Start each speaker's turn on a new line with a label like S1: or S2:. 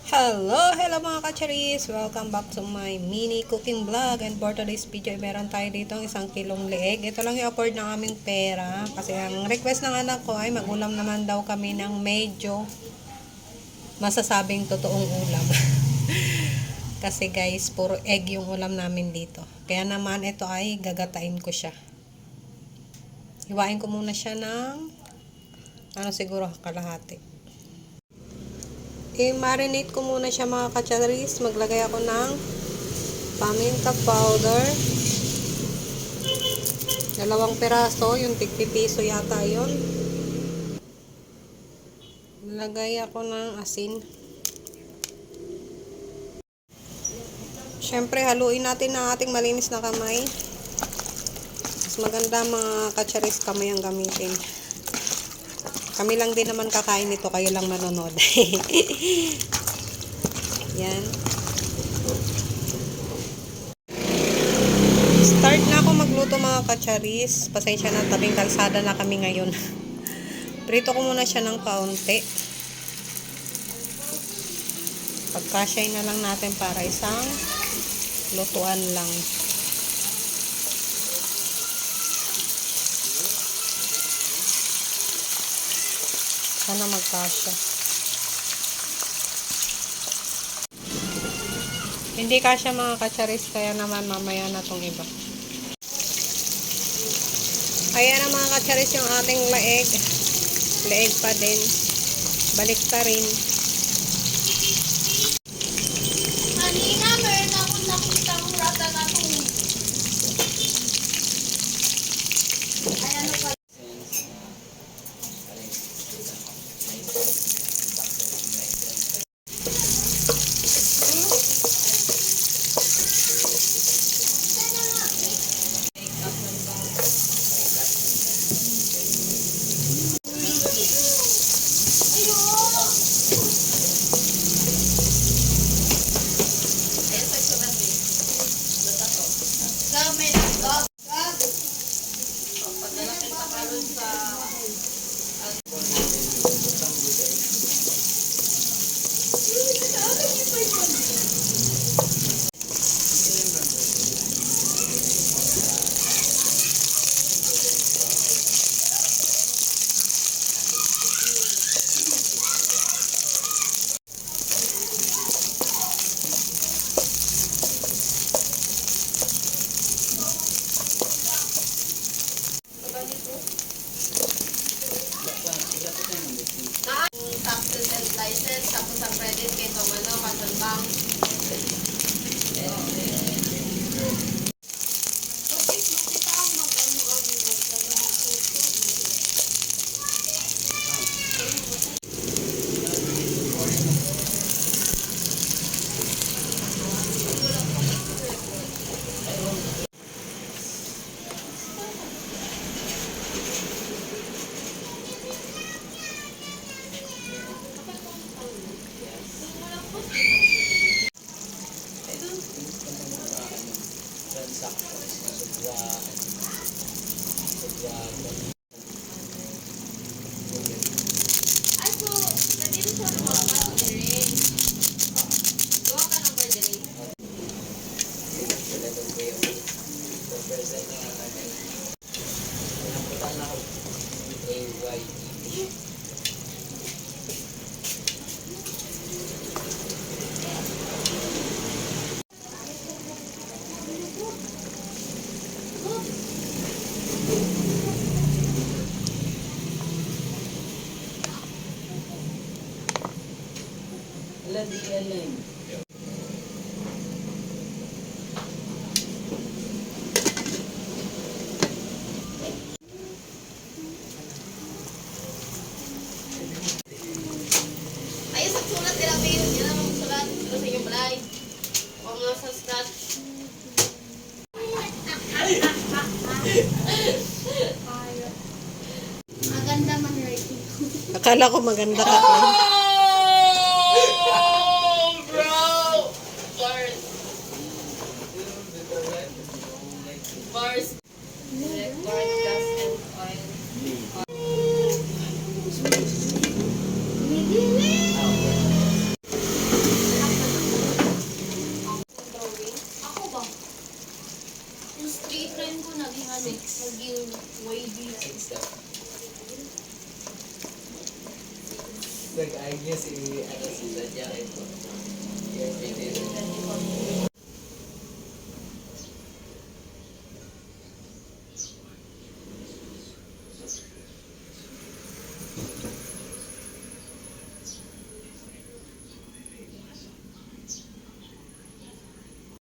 S1: Hello mga kacharis! Welcome back to my mini cooking vlog. And for today's video, meron tayo dito isang kilong leeg. Ito lang yung afford ng aming pera. Kasi ang request ng anak ko ay magulam naman daw kami ng medyo masasabing totoong ulam. Kasi guys, puro egg yung ulam namin dito. Kaya naman ito ay gagatain ko siya. Hiwain ko muna siya ng siguro kalahati. I-marinate ko muna siya mga kacharis. Maglagay ako ng paminta powder. 2 piraso, yung tig-pipiso yata yon. Lagay ako ng asin. Syempre, haluin natin ang ating malinis na kamay. Mas maganda mga kacharis kamay ang gamitin. Kami lang din naman kakain nito, kayo lang manonood. Yan. Start na ako magluto mga kacharis. Pasensya na, tabing kalsada na kami ngayon. Prito ko muna siya ng kaunti. Pagkasya na lang natin para isang lutuan lang. Sana magkasya. Hindi kasya mga kacharis, kaya naman mamaya na tong iba. Ayan na mga kacharis yung ating leeg. Leeg pa din. Balik pa rin.
S2: Kanina meron akong nakitang rata na itong pa. Taxes and license, tapos ang credit kay Tomano, Kasalbang. Ayos ang sulat nila ba yun? Yan ang sulat. Ito sa inyong balay. O nga sa scratch. Maganda man writing.
S1: Akala ko maganda ka pa.
S2: Bars. Record gas and oil.
S3: 6 daw. Nag-ay niya si Zadya ito. Kaya pwede rin.